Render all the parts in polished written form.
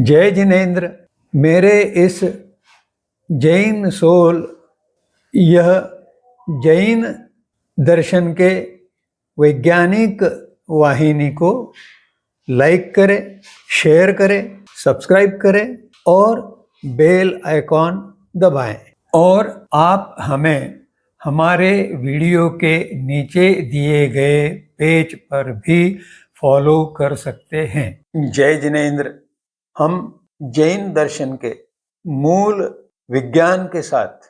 जय जिनेन्द्र। मेरे इस जैन सोल यह जैन दर्शन के वैज्ञानिक वाहिनी को लाइक करें, शेयर करें, सब्सक्राइब करें और बेल आइकॉन दबाएं। और आप हमें हमारे वीडियो के नीचे दिए गए पेज पर भी फॉलो कर सकते हैं। जय जिनेन्द्र। हम जैन दर्शन के मूल विज्ञान के साथ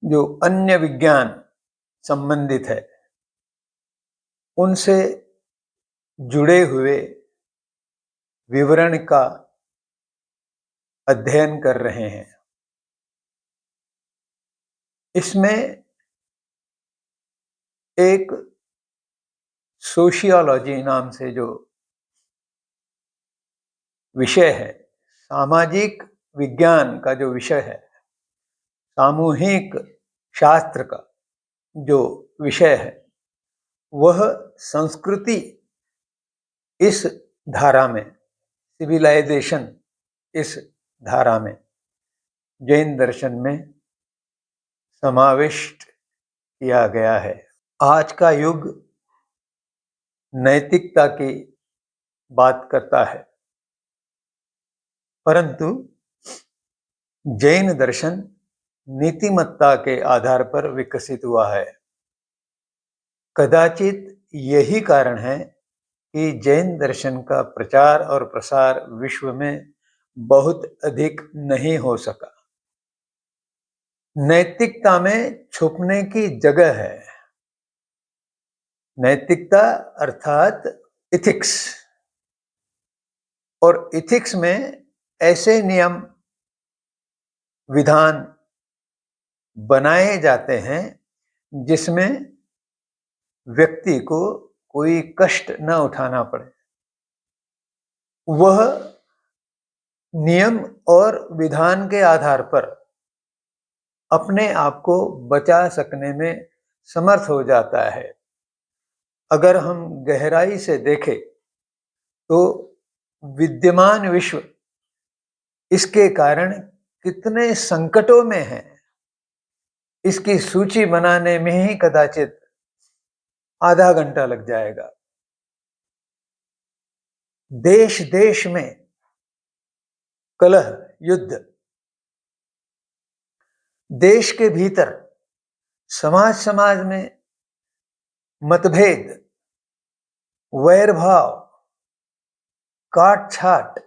जो अन्य विज्ञान संबंधित है उनसे जुड़े हुए विवरण का अध्ययन कर रहे हैं। इसमें एक सोशियोलॉजी नाम से जो विषय है, सामाजिक विज्ञान का जो विषय है, सामूहिक शास्त्र का जो विषय है, वह संस्कृति इस धारा में, सिविलाइजेशन इस धारा में जैन दर्शन में समाविष्ट किया गया है। आज का युग नैतिकता की बात करता है, परंतु जैन दर्शन नीतिमत्ता के आधार पर विकसित हुआ है। कदाचित यही कारण है कि जैन दर्शन का प्रचार और प्रसार विश्व में बहुत अधिक नहीं हो सका। नैतिकता में छुपने की जगह है। नैतिकता अर्थात इथिक्स, और इथिक्स में ऐसे नियम विधान बनाए जाते हैं जिसमें व्यक्ति को कोई कष्ट न उठाना पड़े। वह नियम और विधान के आधार पर अपने आप को बचा सकने में समर्थ हो जाता है। अगर हम गहराई से देखें तो विद्यमान विश्व इसके कारण कितने संकटों में है, इसकी सूची बनाने में ही कदाचित आधा घंटा लग जाएगा। देश देश में कलह, युद्ध, देश के भीतर समाज समाज में मतभेद, वैर भाव, काट छाट,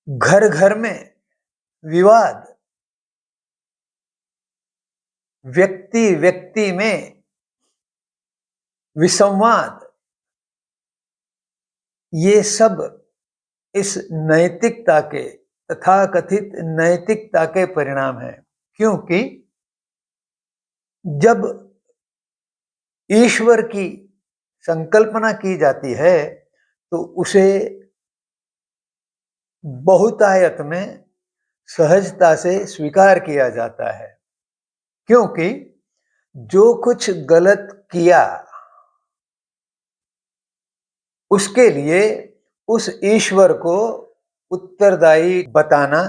घर घर में विवाद, व्यक्ति व्यक्ति में विसंवाद, ये सब इस नैतिकता के, तथाकथित नैतिकता के परिणाम है। क्योंकि जब ईश्वर की संकल्पना की जाती है तो उसे बहुतायत में सहजता से स्वीकार किया जाता है। क्योंकि जो कुछ गलत किया उसके लिए उस ईश्वर को उत्तरदायी बताना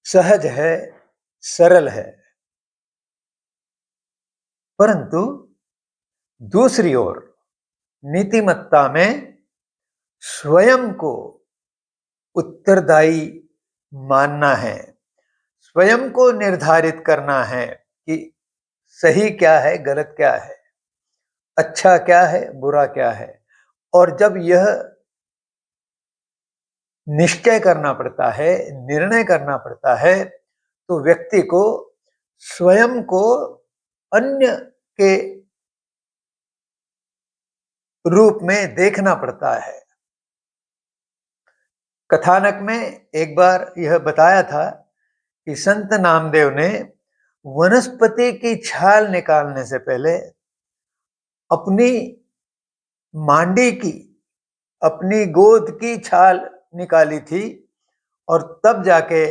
सहज है, सरल है। परंतु दूसरी ओर नीतिमत्ता में स्वयं को उत्तरदायी मानना है, स्वयं को निर्धारित करना है कि सही क्या है, गलत क्या है, अच्छा क्या है, बुरा क्या है। और जब यह निश्चय करना पड़ता है, निर्णय करना पड़ता है, तो व्यक्ति को स्वयं को अन्य के रूप में देखना पड़ता है। कथानक में एक बार यह बताया था कि संत नामदेव ने वनस्पति की छाल निकालने से पहले अपनी मांडी की, अपनी गोद की छाल निकाली थी, और तब जाके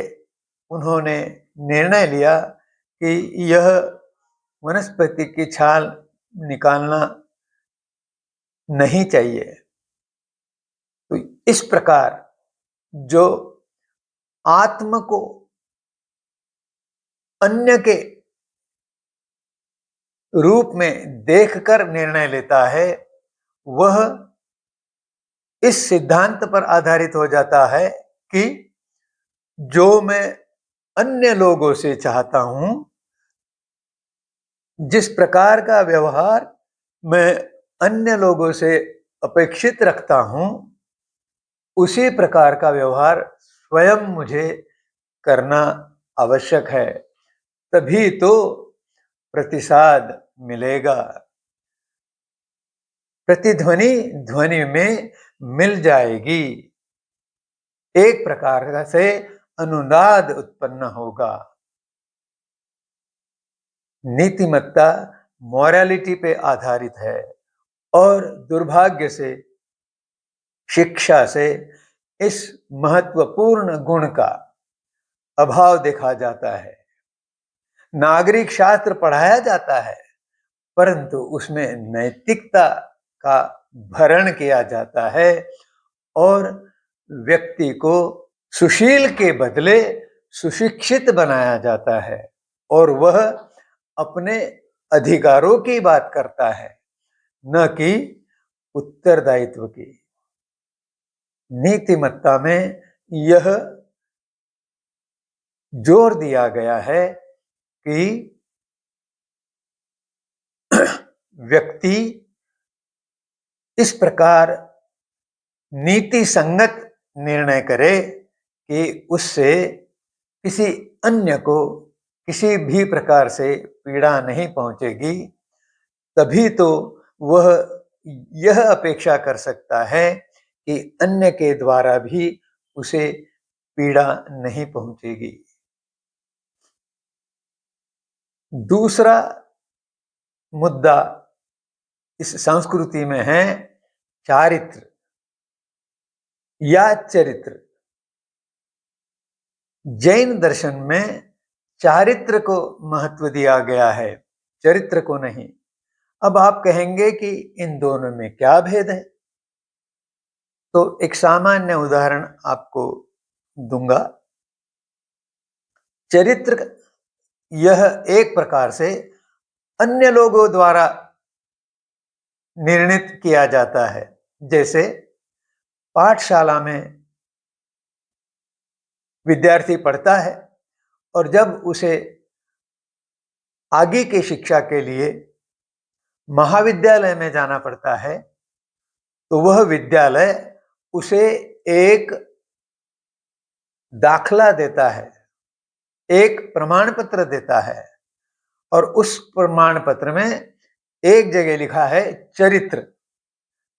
उन्होंने निर्णय लिया कि यह वनस्पति की छाल निकालना नहीं चाहिए। तो इस प्रकार जो आत्म को अन्य के रूप में देखकर निर्णय लेता है, वह इस सिद्धांत पर आधारित हो जाता है कि जो मैं अन्य लोगों से चाहता हूं, जिस प्रकार का व्यवहार मैं अन्य लोगों से अपेक्षित रखता हूं, उसी प्रकार का व्यवहार स्वयं मुझे करना आवश्यक है, तभी तो प्रतिसाद मिलेगा। प्रतिध्वनि ध्वनि में मिल जाएगी, एक प्रकार से अनुनाद उत्पन्न होगा। नीतिमत्ता मॉरलिटी पे आधारित है और दुर्भाग्य से शिक्षा से इस महत्वपूर्ण गुण का अभाव देखा जाता है। नागरिक शास्त्र पढ़ाया जाता है, परंतु उसमें नैतिकता का भरण किया जाता है और व्यक्ति को सुशील के बदले सुशिक्षित बनाया जाता है और वह अपने अधिकारों की बात करता है, न कि उत्तरदायित्व की। नीतिमत्ता में यह जोर दिया गया है कि व्यक्ति इस प्रकार नीति संगत निर्णय करे कि उससे किसी अन्य को किसी भी प्रकार से पीड़ा नहीं पहुंचेगी, तभी तो वह यह अपेक्षा कर सकता है कि अन्य के द्वारा भी उसे पीड़ा नहीं पहुंचेगी। दूसरा मुद्दा इस संस्कृति में है चारित्र या चरित्र। जैन दर्शन में चारित्र को महत्व दिया गया है, चरित्र को नहीं। अब आप कहेंगे कि इन दोनों में क्या भेद है, तो एक सामान्य उदाहरण आपको दूंगा। चरित्र यह एक प्रकार से अन्य लोगों द्वारा निर्णित किया जाता है। जैसे पाठशाला में विद्यार्थी पढ़ता है और जब उसे आगे की शिक्षा के लिए महाविद्यालय में जाना पड़ता है, तो वह विद्यालय उसे एक दाखला देता है, एक प्रमाण पत्र देता है और उस प्रमाण पत्र में एक जगह लिखा है चरित्र।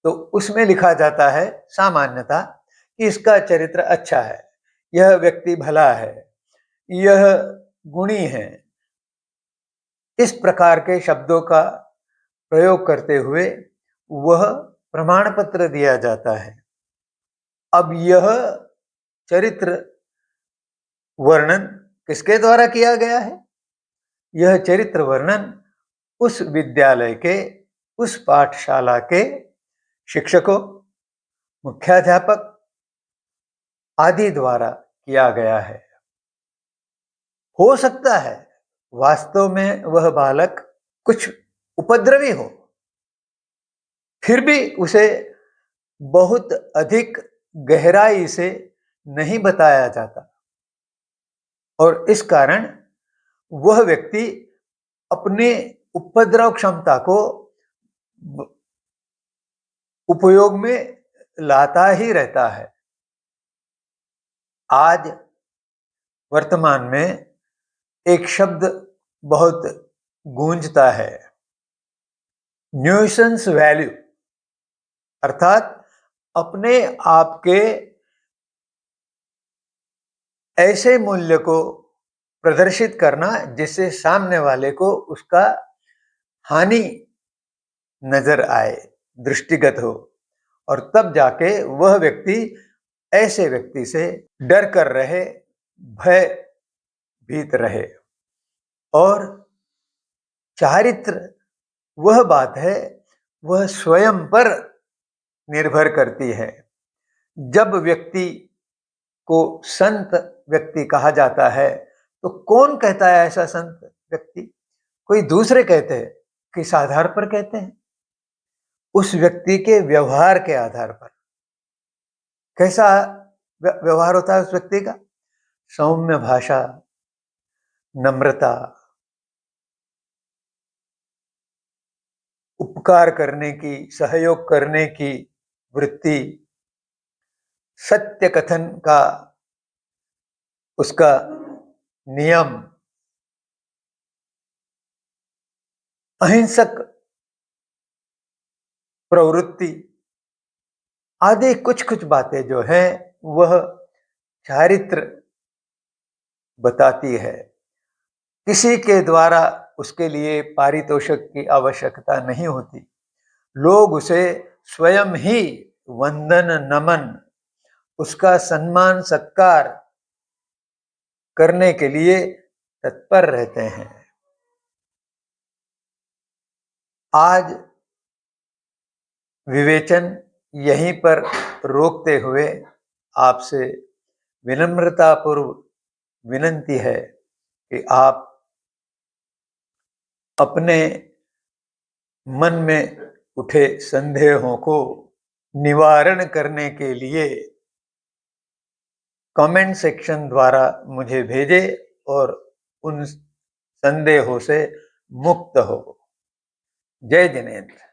तो उसमें लिखा जाता है सामान्यतः कि इसका चरित्र अच्छा है, यह व्यक्ति भला है, यह गुणी है। इस प्रकार के शब्दों का प्रयोग करते हुए वह प्रमाण पत्र दिया जाता है। अब यह चरित्र वर्णन किसके द्वारा किया गया है? यह चरित्र वर्णन उस विद्यालय के, उस पाठशाला के शिक्षकों, मुख्याध्यापक आदि द्वारा किया गया है। हो सकता है वास्तव में वह बालक कुछ उपद्रवी हो, फिर भी उसे बहुत अधिक गहराई से नहीं बताया जाता और इस कारण वह व्यक्ति अपने उपद्रव क्षमता को उपयोग में लाता ही रहता है। आज वर्तमान में एक शब्द बहुत गूंजता है, न्यूसेंस वैल्यू, अर्थात अपने आप के ऐसे मूल्य को प्रदर्शित करना जिससे सामने वाले को उसका हानि नजर आए, दृष्टिगत हो, और तब जाके वह व्यक्ति ऐसे व्यक्ति से डर कर रहे, भय भीत रहे। और चारित्र वह बात है, वह स्वयं पर निर्भर करती है। जब व्यक्ति को संत व्यक्ति कहा जाता है तो कौन कहता है ऐसा संत व्यक्ति? कोई दूसरे कहते हैं, किस आधार पर कहते हैं? उस व्यक्ति के व्यवहार के आधार पर। कैसा व्यवहार होता है उस व्यक्ति का? सौम्य भाषा, नम्रता, उपकार करने की, सहयोग करने की वृत्ति, सत्य कथन का उसका नियम, अहिंसक प्रवृत्ति आदि कुछ बातें जो हैं वह चारित्र बताती है। किसी के द्वारा उसके लिए पारितोषिक की आवश्यकता नहीं होती। लोग उसे स्वयं ही वंदन नमन, उसका सम्मान सत्कार करने के लिए तत्पर रहते हैं। आज विवेचन यहीं पर रोकते हुए आपसे विनम्रतापूर्व विनंती है कि आप अपने मन में उठे संदेहों को निवारण करने के लिए कमेंट सेक्शन द्वारा मुझे भेजें और उन संदेहों से मुक्त हो। जय जिनेंद्र।